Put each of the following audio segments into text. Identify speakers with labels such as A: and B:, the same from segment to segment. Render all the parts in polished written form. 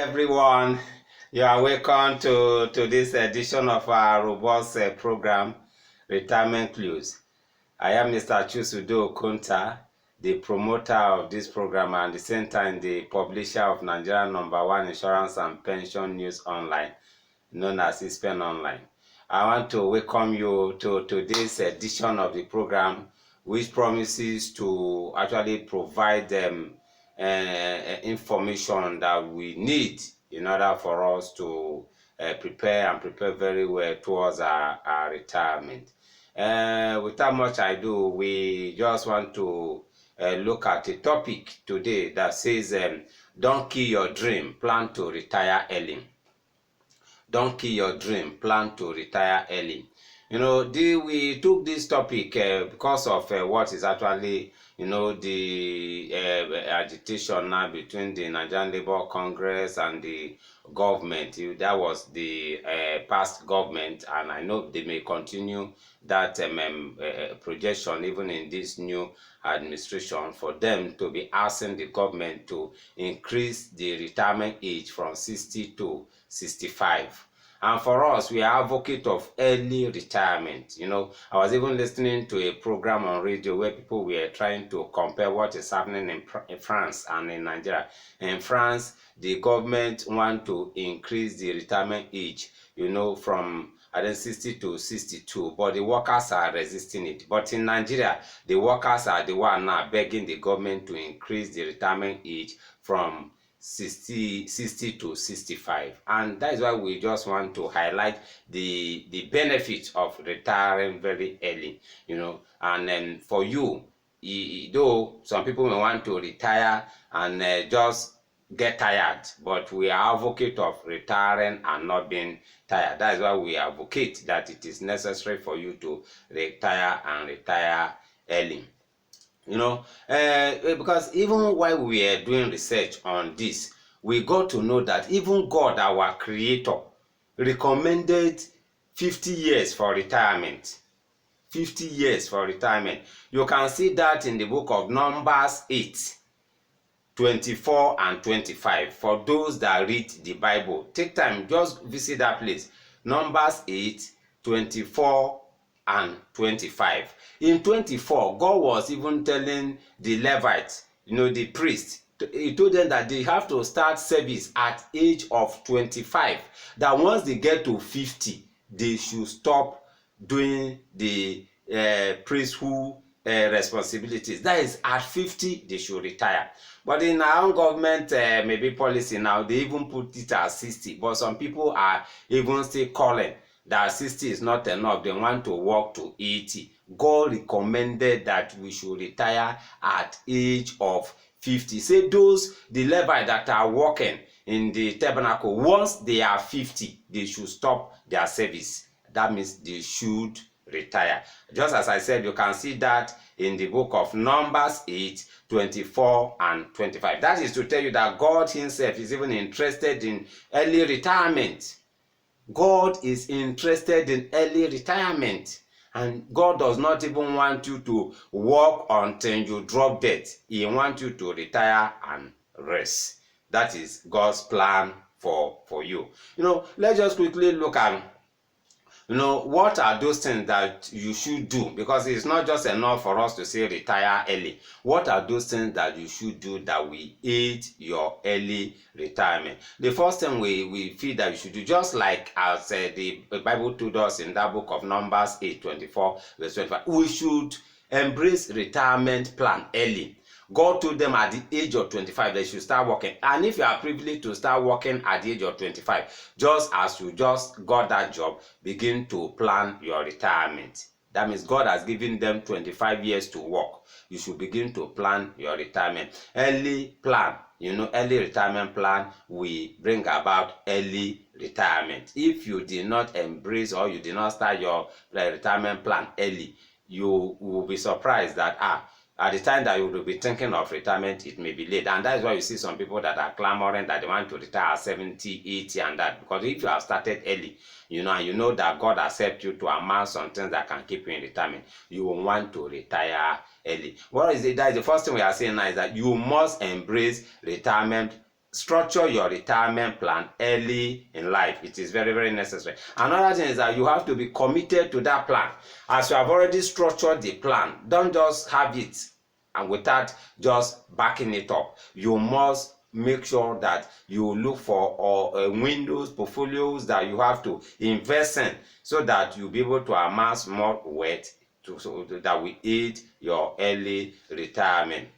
A: everyone. You are welcome to this edition of our robust program, Retirement Clues. I am Mr. Chusudo Okonta, the promoter of this program and at the same time the publisher of Nigeria #1 Insurance and Pension News Online, known as ISPEN Online. I want to welcome you to this edition of the program, which promises to actually provide information that we need in order for us to prepare very well towards our retirement. Without much ado, we just want to look at a topic today that says, don't kill your dream, plan to retire early. Don't kill your dream, plan to retire early. We took this topic because of what is actually, the agitation now between the Nigerian Labour Congress and the government. That was the past government, and I know they may continue that projection even in this new administration, for them to be asking the government to increase the retirement age from 60 to 65. And for us, we are advocates of early retirement. I was even listening to a program on radio where people were trying to compare what is happening in France and in Nigeria. In France, the government want to increase the retirement age, from 60 to 62, but the workers are resisting it. But in Nigeria, the workers are the one now begging the government to increase the retirement age from 60 to 65, and that is why we just want to highlight the benefits of retiring very early. And then for you, though some people may want to retire and just get tired, but we are advocate of retiring and not being tired. That is why we advocate that it is necessary for you to retire and retire early. Because even while we are doing research on this, we got to know that even God, our creator, recommended 50 years for retirement. 50 years for retirement. You can see that in the book of Numbers 8, 24 and 25. For those that read the Bible, take time, just visit that place. Numbers 8, 24 and 25. In 24, God was even telling the Levites, the priests, he told them that they have to start service at age of 25. That once they get to 50, they should stop doing the priesthood responsibilities. That is, at 50, they should retire. But in our own government maybe policy now, they even put it at 60. But some people are even still calling that 60 is not enough. They want to work to 80. God recommended that we should retire at age of 50. Say the Levites that are working in the tabernacle, once they are 50, they should stop their service. That means they should retire. Just as I said, you can see that in the book of Numbers 8, 24 and 25. That is to tell you that God himself is even interested in early retirement. God is interested in early retirement. And God does not even want you to work until you drop dead. He wants you to retire and rest. That is God's plan for you. Let's just quickly look at what are those things that you should do, because it's not just enough for us to say retire early. What are those things that you should do that will aid your early retirement? The first thing we feel that you should do, just like as the Bible told us in that book of Numbers 8, 24, verse 25, we should embrace retirement plan early. God told them at the age of 25 they should start working. And if you are privileged to start working at the age of 25, just as you just got that job, begin to plan your retirement. That means God has given them 25 years to work. You should begin to plan your retirement. Early plan, early retirement plan will bring about early retirement. If you did not embrace or you did not start your retirement plan early, you will be surprised that at the time that you will be thinking of retirement, it may be late. And that is why you see some people that are clamoring that they want to retire at 70, 80 and that. Because if you have started early, and you know that God has helped you to amass some things that can keep you in retirement, you will want to retire early. What is it? That is the first thing we are saying now, is that you must embrace retirement structure your retirement plan early in life. It is very, very necessary. Another thing is that you have to be committed to that plan. As you have already structured the plan, don't just have it and without just backing it up. You must make sure that you look for windows, portfolios that you have to invest in so that you'll be able to amass more wealth so that will aid your early retirement.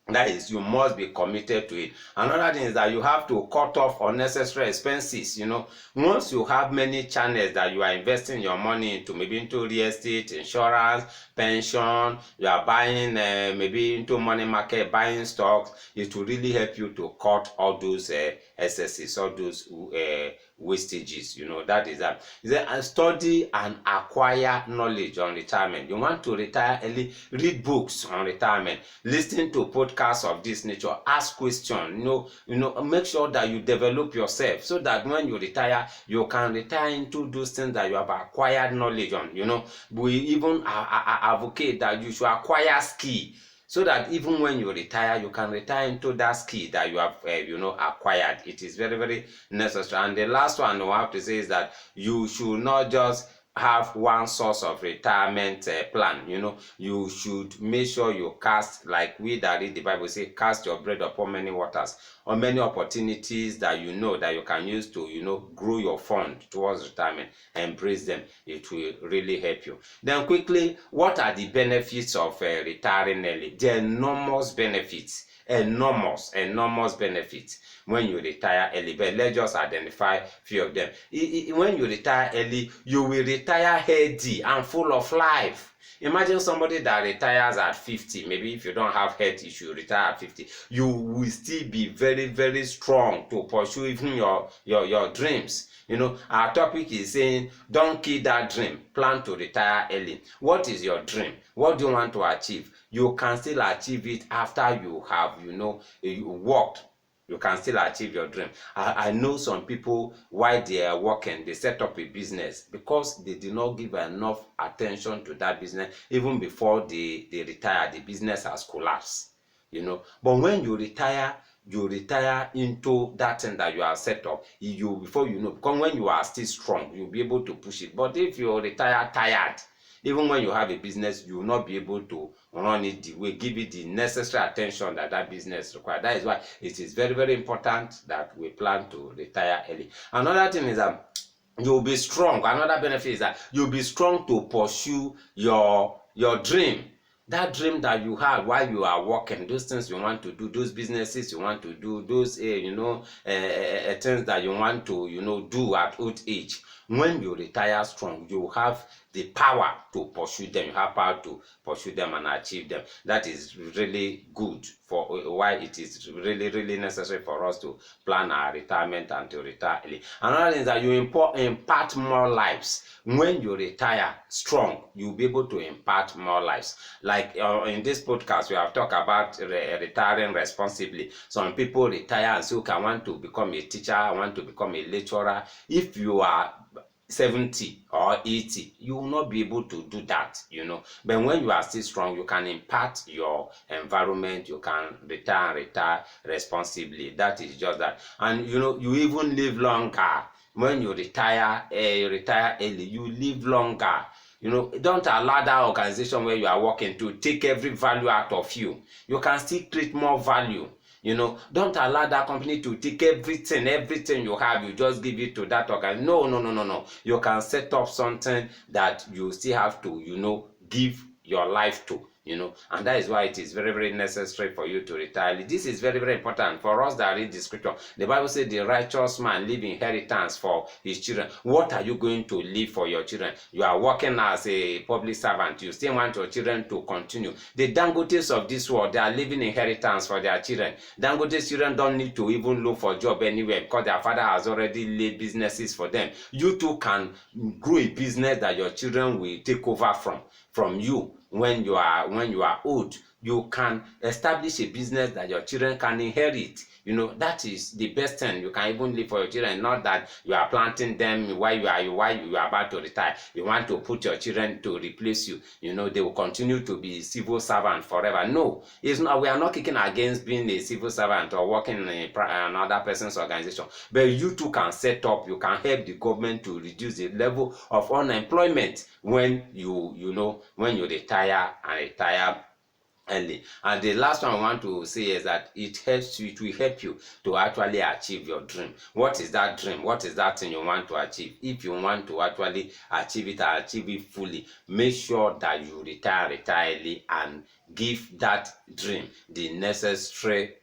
A: That is, you must be committed to it. Another thing is that you have to cut off unnecessary expenses. Once you have many channels that you are investing your money into, maybe into real estate, insurance, pension, you are buying maybe into money market, buying stocks, it will really help you to cut all those excesses, all those wastages. That is that. Study and acquire knowledge on retirement. You want to retire early, read books on retirement, listen to podcasts of this nature, ask questions. Make sure that you develop yourself so that when you retire, you can retire into those things that you have acquired knowledge on. We even advocate that you should acquire skill, so that even when you retire, you can retire into that skill that you have acquired. It is very, very necessary. And the last one I have to say is that you should not just have one source of retirement plan. You should make sure you cast, like we that read the Bible say, cast your bread upon many waters, or many opportunities that that you can use to grow your fund towards retirement. Embrace them. It will really help you. Then quickly, what are the benefits of retiring early? The enormous benefits. Enormous benefits when you retire early. But let's just identify a few of them. When you retire early, you will retire healthy and full of life. Imagine somebody that retires at 50. Maybe if you don't have health issue, retire at 50. You will still be very, very strong to pursue even your dreams. Our topic is saying, don't kill that dream. Plan to retire early. What is your dream? What do you want to achieve? You can still achieve it after you have, you worked. You can still achieve your dream. I know some people, while they are working, they set up a business because they did not give enough attention to that business. Even before they retire, the business has collapsed. But when you retire into that thing that you have set up. Before because when you are still strong, you'll be able to push it. But if you retire tired, even when you have a business, you will not be able to run it the way, give it the necessary attention that business requires. That is why it is very, very important that we plan to retire early. Another thing is that you'll be strong. Another benefit is that you'll be strong to pursue your dream. That dream that you had while you are working, those things you want to do, those businesses you want to do, those things that you want to do at old age. When you retire strong, you have the power to pursue them. You have power to pursue them and achieve them. That is really good for why it is really, really necessary for us to plan our retirement and to retire early. Another thing is that you impart more lives. When you retire strong, you'll be able to impart more lives. Like in this podcast, we have talked about retiring responsibly. Some people retire and say, okay, I want to become a teacher, I want to become a lecturer. If you are 70 or 80, you will not be able to do that, But when you are still strong, you can impart your environment, you can retire responsibly. That is just that. And you even live longer. When you retire early, you live longer. Don't allow that organization where you are working to take every value out of you. You can still create more value. Don't allow that company to take everything you have, you just give it to that organization. No. You can set up something that you still have to, give your life to. And that is why it is very, very necessary for you to retire. This is very, very important for us that read the scripture. The Bible says the righteous man leave inheritance for his children. What are you going to leave for your children? You are working as a public servant. You still want your children to continue. The Dangotes of this world, they are leaving inheritance for their children. Dangote's children don't need to even look for a job anywhere because their father has already laid businesses for them. You too can grow a business that your children will take over from you when you are old. you can establish a business that your children can inherit. You know, that is the best thing you can even leave for your children. Not that you are planting them while you are about to retire. You want to put your children to replace you. You know, they will continue to be civil servant forever. No, it's not. We are not kicking against being a civil servant or working in another person's organization. But you too can set up. You can help the government to reduce the level of unemployment when you retire early. And the last one I want to say is that it will help you to actually achieve your dream. What is that dream? What is that thing you want to achieve? If you want to actually achieve it fully, make sure that you retire early and give that dream the necessary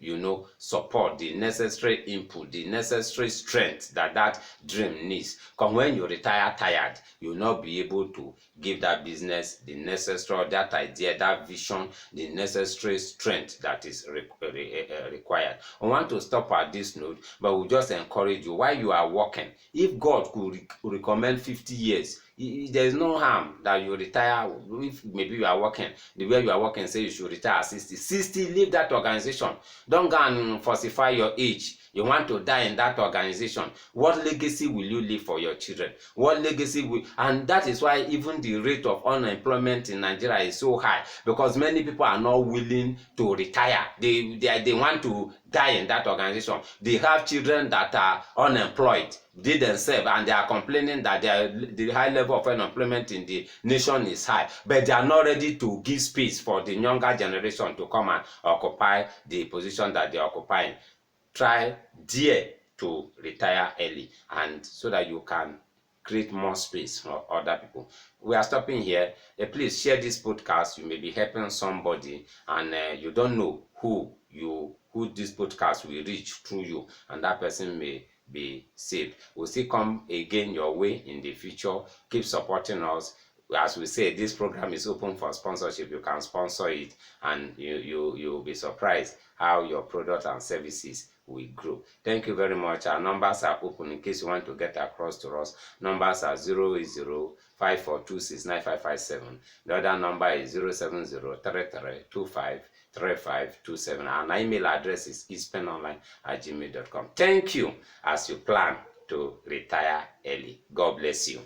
A: support, the necessary input, the necessary strength that dream needs. Because when you retire tired, you'll not be able to give that business the necessary, that idea, that vision, the necessary strength that is required. I want to stop at this note, but we'll just encourage you while you are working. If God could recommend 50 years, there's no harm that you retire. If maybe you are working, the way you are working say you should retire at 60, leave that organization. Don't go and falsify your age. You want to die in that organization. What legacy will you leave for your children? What legacy will, and that is why even the rate of unemployment in Nigeria is so high, because many people are not willing to retire. They want to die in that organization. They have children that are unemployed, they themselves, and they are complaining that the high level of unemployment in the nation is high, but they are not ready to give space for the younger generation to come and occupy the position that they are occupying. Try to retire early, and so that you can create more space for other people. We are stopping here. Please share this podcast. You may be helping somebody, and you don't know who this podcast will reach through you, and that person may be saved. We'll still come again your way in the future. Keep supporting us. As we say, this program is open for sponsorship. You can sponsor it, and you'll be surprised how your product and services will grow. Thank you very much. Our numbers are open in case you want to get across to us. Numbers are 08054269557. The other number is 07033253527. And our email address is eastpenonline@gmail.com. Thank you as you plan to retire early. God bless you.